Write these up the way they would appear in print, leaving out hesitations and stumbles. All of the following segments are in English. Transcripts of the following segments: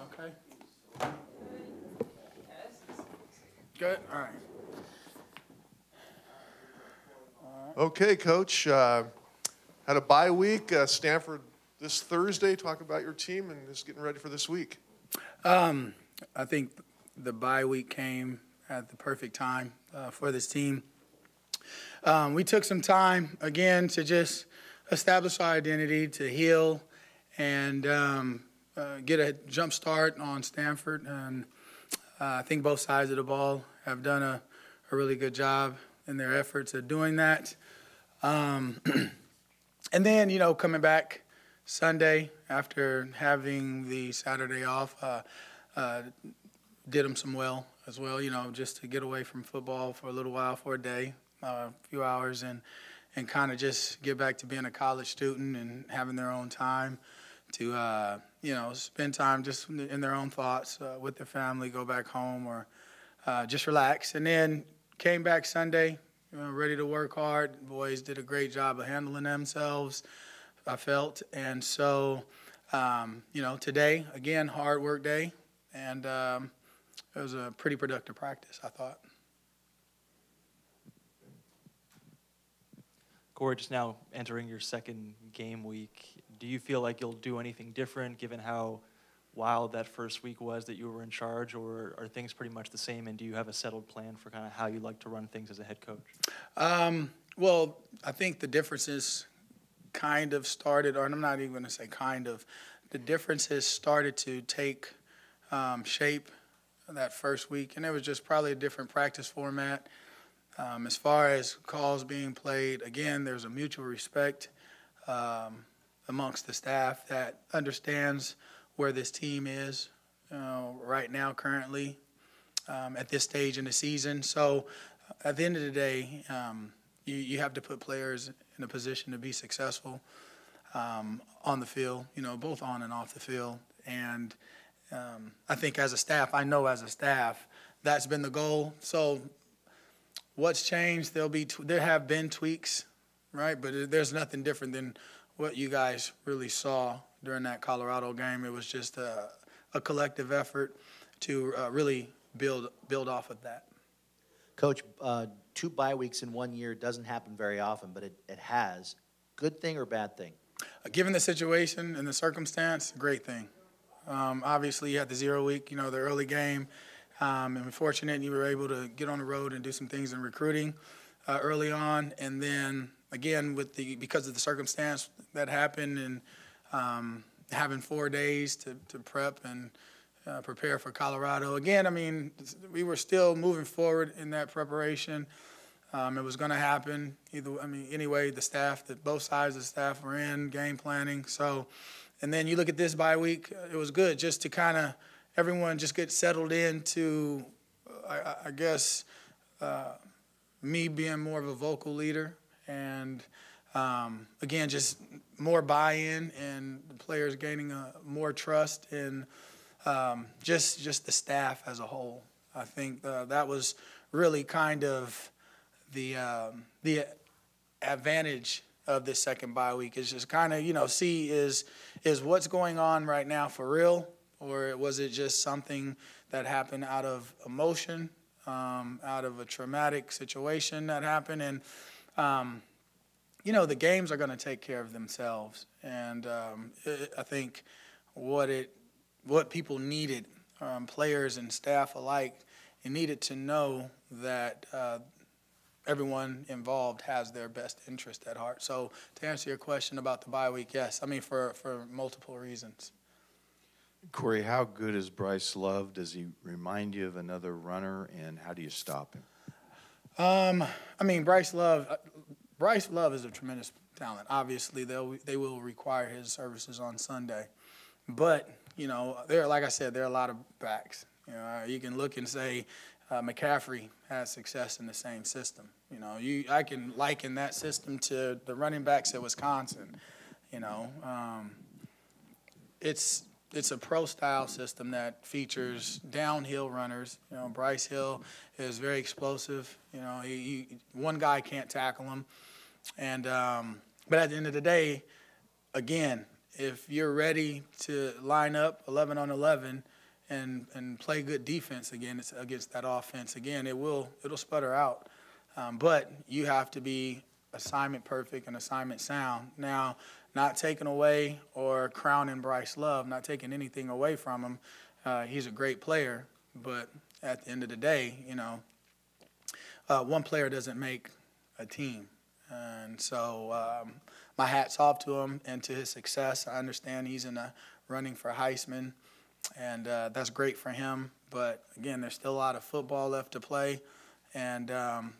Okay. Good. All right. Okay, Coach. Had a bye week. Stanford this Thursday. Talk about your team and just getting ready for this week. I think the bye week came at the perfect time for this team. We took some time, again, to just establish our identity, to heal, and get a jump start on Stanford. And I think both sides of the ball have done a really good job in their efforts of doing that. And then, coming back Sunday after having the Saturday off, did them some well as well, just to get away from football for a little while, for a day, a few hours, and kind of just get back to being a college student and having their own time to, spend time just in their own thoughts with their family, go back home or just relax. And then came back Sunday, ready to work hard. The boys did a great job of handling themselves, I felt. And so, today, again, hard work day. And it was a pretty productive practice, I thought. Cory, just now entering your second game week, do you feel like you'll do anything different given how wild that first week was that you were in charge, or are things pretty much the same, and do you have a settled plan for kind of how you like to run things as a head coach? Well, I think the differences kind of started, or I'm not even going to say kind of, the differences started to take shape that first week, and it was just probably a different practice format. As far as calls being played, again, there's a mutual respect amongst the staff that understands where this team is right now, currently, at this stage in the season. So at the end of the day, you have to put players in a position to be successful on the field, both on and off the field. And I think as a staff, that's been the goal. So what's changed? There have been tweaks, right? But there's nothing different than what you guys really saw during that Colorado game. It was just a collective effort to really build off of that. Coach, 2 bye weeks in 1 year doesn't happen very often, but it has. Good thing or bad thing? Given the situation and the circumstance, great thing. Obviously, you had the 0 week, the early game. And we're fortunate you were able to get on the road and do some things in recruiting early on. And then, again, because of the circumstance that happened and having 4 days to prep and prepare for Colorado. Again, we were still moving forward in that preparation. It was going to happen. Anyway, both sides of the staff were in game planning. So, and then you look at this bye week, it was good just to kind of everyone just get settled into, I guess, me being more of a vocal leader and, again, just more buy-in and the players gaining more trust in just the staff as a whole. I think that was really kind of the advantage of this second bye week is just kind of, see is what's going on right now for real, or was it just something that happened out of emotion, out of a traumatic situation that happened? And, the games are going to take care of themselves. And I think what people needed, players and staff alike, needed to know that everyone involved has their best interest at heart. So to answer your question about the bye week, yes, for multiple reasons. Cory, how good is Bryce Love? Does he remind you of another runner, and how do you stop him? Bryce Love is a tremendous talent. Obviously, they will require his services on Sunday. But, like I said, there are a lot of backs. You can look and say McCaffrey has success in the same system. I can liken that system to the running backs at Wisconsin. It's a pro-style system that features downhill runners. Bryce Hill is very explosive. One guy can't tackle him. And but at the end of the day, again, if you're ready to line up 11 on 11 and play good defense against that offense, again, it'll sputter out. But you have to be assignment perfect and assignment sound. Now, not taking away or crowning Bryce Love, not taking anything away from him. He's a great player, but at the end of the day, one player doesn't make a team. And so my hat's off to him and to his success. I understand he's in the running for Heisman, and that's great for him. But, again, there's still a lot of football left to play. And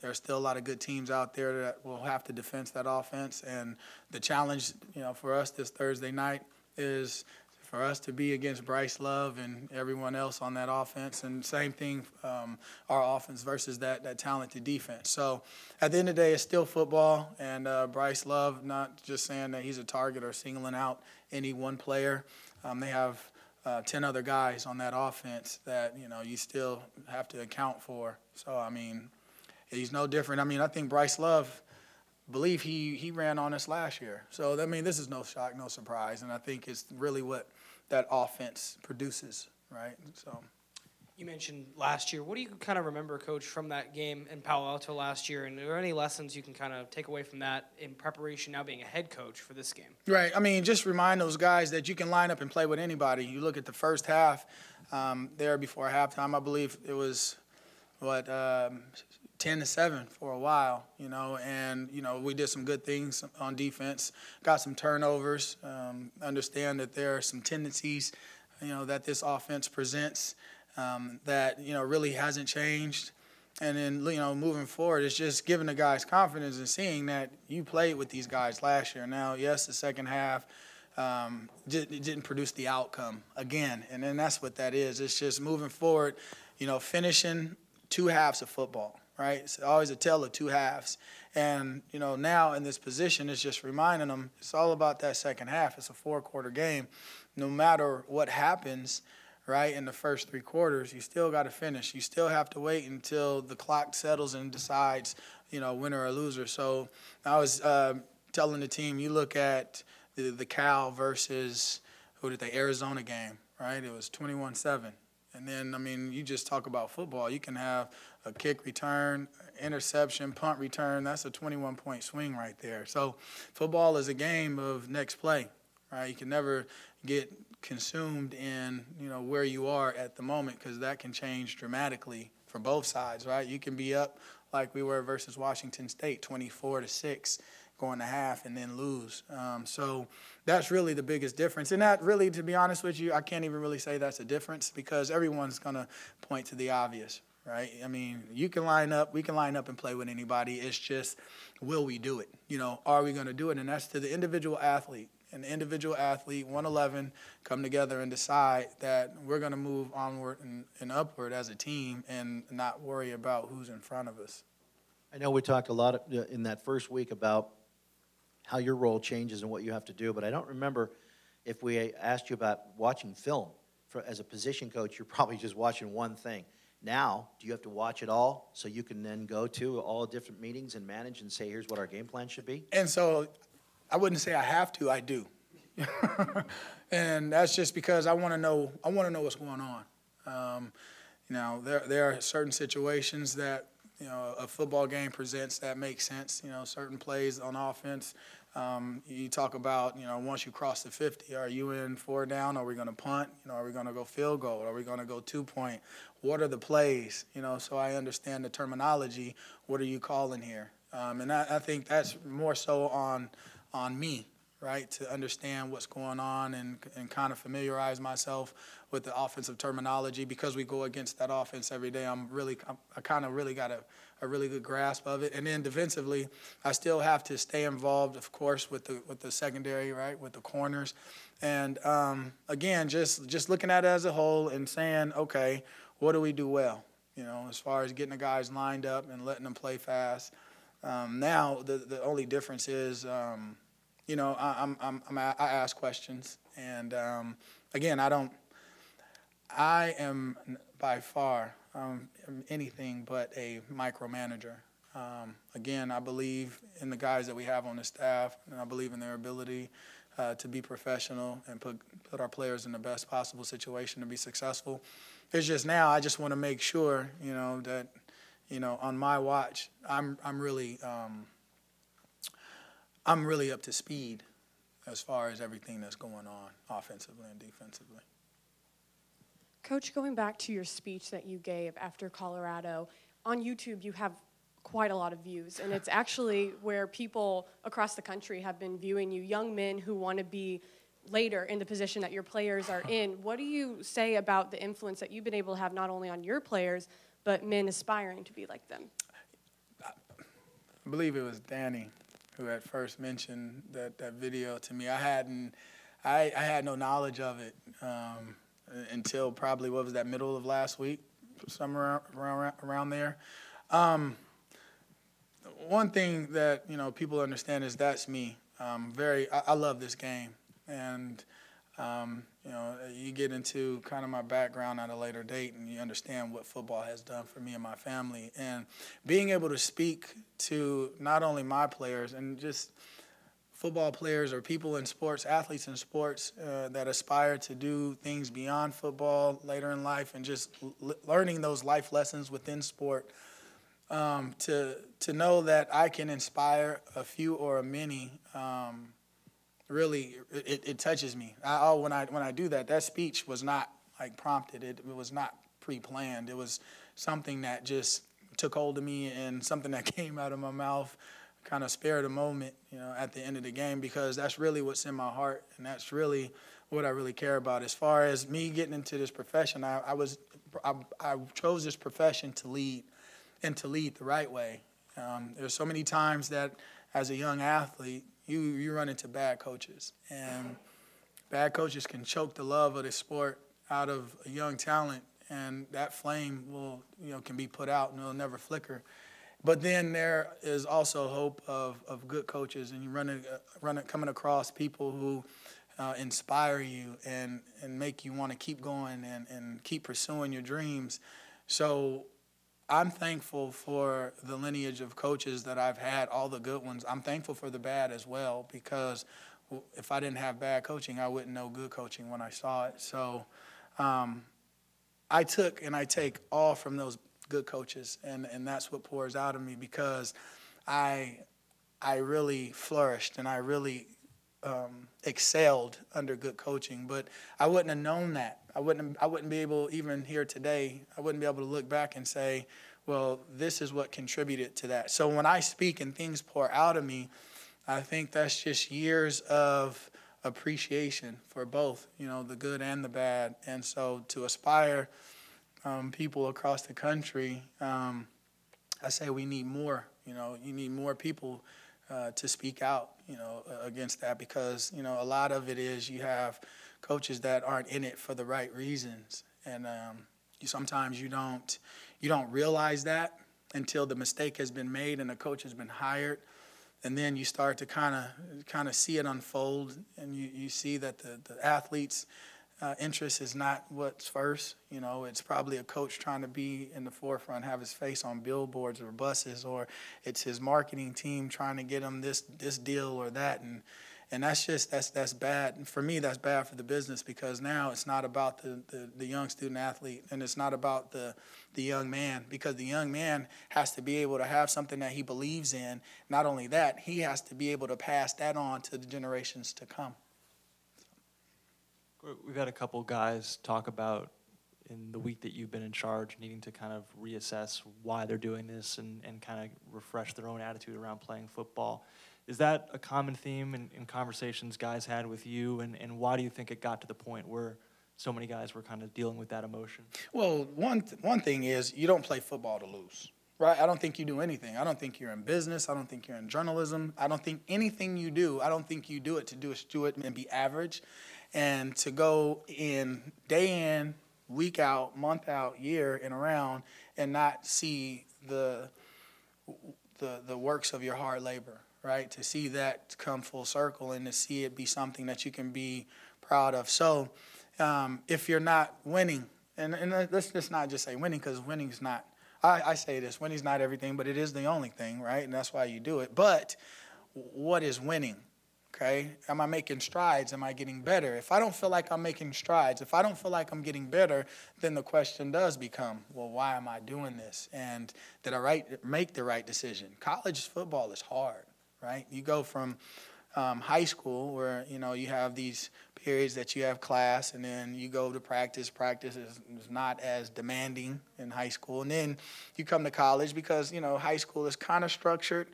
there's still a lot of good teams out there that will have to defend that offense. And the challenge, for us this Thursday night is for us to be against Bryce Love and everyone else on that offense. And same thing, our offense versus that talented defense. So at the end of the day, it's still football. And Bryce Love, not just saying that he's a target or singling out any one player. They have 10 other guys on that offense that, you still have to account for. So, he's no different. I think Bryce Love, believe he ran on us last year. So, this is no shock, no surprise. And I think it's really what that offense produces, right? So. You mentioned last year. What do you kind of remember, Coach, from that game in Palo Alto last year? And are there any lessons you can kind of take away from that in preparation now being a head coach for this game? Right. just remind those guys that you can line up and play with anybody. You look at the first half there before halftime, I believe it was, 10-7 for a while, and, we did some good things on defense, got some turnovers, understand that there are some tendencies, that this offense presents that, really hasn't changed. And then, moving forward, it's just giving the guys confidence and seeing that you played with these guys last year. Now, yes, the second half didn't produce the outcome again. And then that's what that is. It's just moving forward, finishing 2 halves of football, right? It's always a tale of 2 halves. And, now in this position, it's just reminding them it's all about that second half. It's a 4-quarter game. No matter what happens, right, in the first 3 quarters, you still got to finish. You still have to wait until the clock settles and decides, winner or loser. So I was telling the team, you look at the Cal versus, Arizona game, right? It was 21-7. And then, you just talk about football. You can have a kick return, interception, punt return. That's a 21-point swing right there. So football is a game of next play, right? You can never get consumed in, where you are at the moment, because that can change dramatically for both sides, right? You can be up like we were versus Washington State, 24-6 going to half and then lose. So that's really the biggest difference. And that really, to be honest with you, I can't even really say that's a difference because everyone's going to point to the obvious, right? You can line up, we can line up and play with anybody. It's just, will we do it? Are we going to do it? And that's to the individual athlete. And the individual athlete, 111, come together and decide that we're going to move onward and upward as a team and not worry about who's in front of us. I know we talked a lot in that first week about how your role changes and what you have to do, but I don't remember if we asked you about watching film. As a position coach, you're probably just watching one thing. Now, do you have to watch it all so you can then go to all different meetings and manage and say, here's what our game plan should be? And so I wouldn't say I have to, I do. And that's just because I want to know what's going on. There are certain situations that, a football game presents that make sense, certain plays on offense. You talk about, once you cross the 50, are you in 4 down? Are we going to punt? Are we going to go field goal? Are we going to go 2-point? What are the plays? So I understand the terminology. What are you calling here? And I think that's more so on me, right, to understand what's going on and kind of familiarize myself with the offensive terminology. Because we go against that offense every day, I kind of really got a really good grasp of it. And then defensively, I still have to stay involved, of course, with the secondary, right, with the corners. And, again, just looking at it as a whole and saying, okay, what do we do well, as far as getting the guys lined up and letting them play fast. Now, the only difference is, I ask questions, and again, I am by far anything but a micromanager. Again, I believe in the guys that we have on the staff, and I believe in their ability to be professional and put our players in the best possible situation to be successful. It's just now I just want to make sure, that, on my watch, I'm really up to speed as far as everything that's going on offensively and defensively. Coach, going back to your speech that you gave after Colorado, on YouTube you have quite a lot of views, and it's actually where people across the country have been viewing you, young men who want to be later in the position that your players are in. What do you say about the influence that you've been able to have not only on your players, but men aspiring to be like them? I believe it was Danny who had first mentioned that video to me. I had no knowledge of it until probably, what was that, middle of last week, somewhere around there. One thing that, people understand is that's me. I love this game. And, you get into kind of my background at a later date and you understand what football has done for me and my family. And being able to speak to not only my players and just football players or people in sports, athletes in sports that aspire to do things beyond football later in life and just learning those life lessons within sport, to know that I can inspire a few or a many, really, it touches me. When I do that speech was not like prompted. It was not pre-planned. It was something that just took hold of me and something that came out of my mouth, kind of spared a moment, at the end of the game, because that's really what's in my heart, and that's really what I really care about. As far as me getting into this profession, I chose this profession to lead, and to lead the right way. There's so many times that as a young athlete, you run into bad coaches, and bad coaches can choke the love of the sport out of a young talent, and that flame can be put out and it'll never flicker. But then there is also hope of good coaches, and you coming across people who inspire you and make you want to keep going and keep pursuing your dreams. So I'm thankful for the lineage of coaches that I've had, all the good ones. I'm thankful for the bad as well, because if I didn't have bad coaching, I wouldn't know good coaching when I saw it. So I took and I take all from those good coaches, and that's what pours out of me, because I really flourished and I really excelled under good coaching. But I wouldn't have known that. I wouldn't be able, even here today, I wouldn't be able to look back and say, well, this is what contributed to that. So when I speak and things pour out of me, I think that's just years of appreciation for both, the good and the bad. And so to aspire people across the country, I say we need more. You need more people to speak out, against that, because, a lot of it is you have coaches that aren't in it for the right reasons, and sometimes you don't realize that until the mistake has been made and the coach has been hired, and then you start to kind of see it unfold, and you see that the athlete's interest is not what's first. It's probably a coach trying to be in the forefront, have his face on billboards or buses, or it's his marketing team trying to get him this deal or that, and that's bad. And for me, that's bad for the business, because now it's not about the young student athlete, and it's not about the young man, because the young man has to be able to have something that he believes in. Not only that, he has to be able to pass that on to the generations to come. We've had a couple guys talk about, in the week that you've been in charge, needing to kind of reassess why they're doing this and kind of refresh their own attitude around playing football. Is that a common theme in conversations guys had with you, and why do you think it got to the point where so many guys were kind of dealing with that emotion? Well, one thing is, you don't play football to lose, right? I don't think you do anything. I don't think you're in business. I don't think you're in journalism. I don't think anything you do, I don't think you do it to do it and be average. And to go day in, week out, month out, year and around, and not see the works of your hard labor, right? To see that come full circle and to see it be something that you can be proud of. So if you're not winning, and let's just not just say winning, because winning's not, I say this, winning's not everything, but it is the only thing, right? And that's why you do it. But what is winning? Okay, am I making strides? Am I getting better? If I don't feel like I'm making strides, if I don't feel like I'm getting better, then the question does become, well, why am I doing this? And did I make the right decision? College football is hard, right? You go from high school where, you have these periods that you have class, and then you go to practice. Practice is not as demanding in high school. And then you come to college because, high school is kind of structured,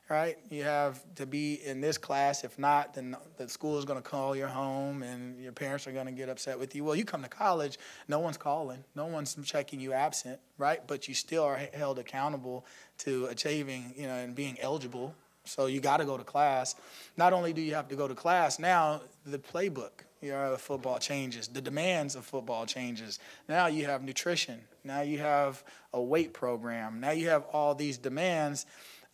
right? You have to be in this class. If not, then the school is going to call your home and your parents are going to get upset with you. Well, you come to college, no one's calling, no one's checking you absent, right? But you still are held accountable to achieving, and being eligible. So you got to go to class. Not only do you have to go to class, now the playbook, of football changes. The demands of football changes. Now you have nutrition. Now you have a weight program. Now you have all these demands.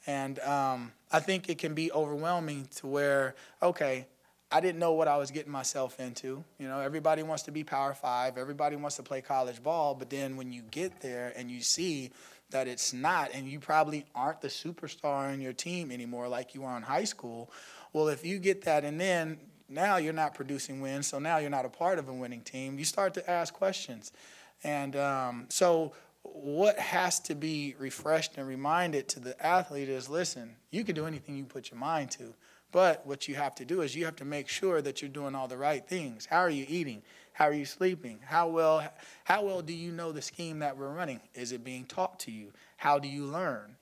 And I think it can be overwhelming to where, okay, I didn't know what I was getting myself into. Everybody wants to be Power 5. Everybody wants to play college ball. But then when you get there and you see that it's not, and you probably aren't the superstar in your team anymore like you were in high school, well, if you get that and then now you're not producing wins, so now you're not a part of a winning team, you start to ask questions. And so what has to be refreshed and reminded to the athlete is, listen, you can do anything you put your mind to, but what you have to do is you have to make sure that you're doing all the right things. How are you eating? How are you sleeping? How well do you know the scheme that we're running? Is it being taught to you? How do you learn?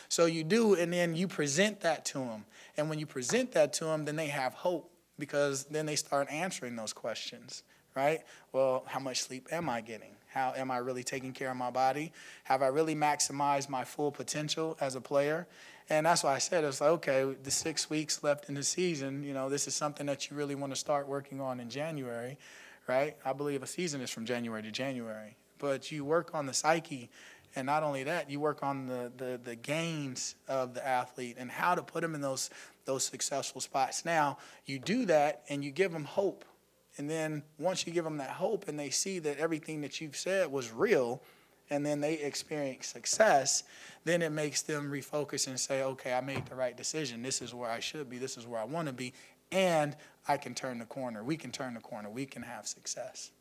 So you do, and then you present that to them. And when you present that to them, then they have hope, because then they start answering those questions, right? Well, how much sleep am I getting? How am I really taking care of my body? Have I really maximized my full potential as a player? And that's why I said, it's like, okay, the 6 weeks left in the season, this is something that you really want to start working on in January, right? I believe a season is from January to January. But you work on the psyche, and not only that, you work on the gains of the athlete and how to put them in those successful spots. Now, you do that, and you give them hope. And then once you give them that hope and they see that everything that you've said was real, and then they experience success, then it makes them refocus and say, okay, I made the right decision. This is where I should be. This is where I want to be. And I can turn the corner. We can turn the corner. We can have success.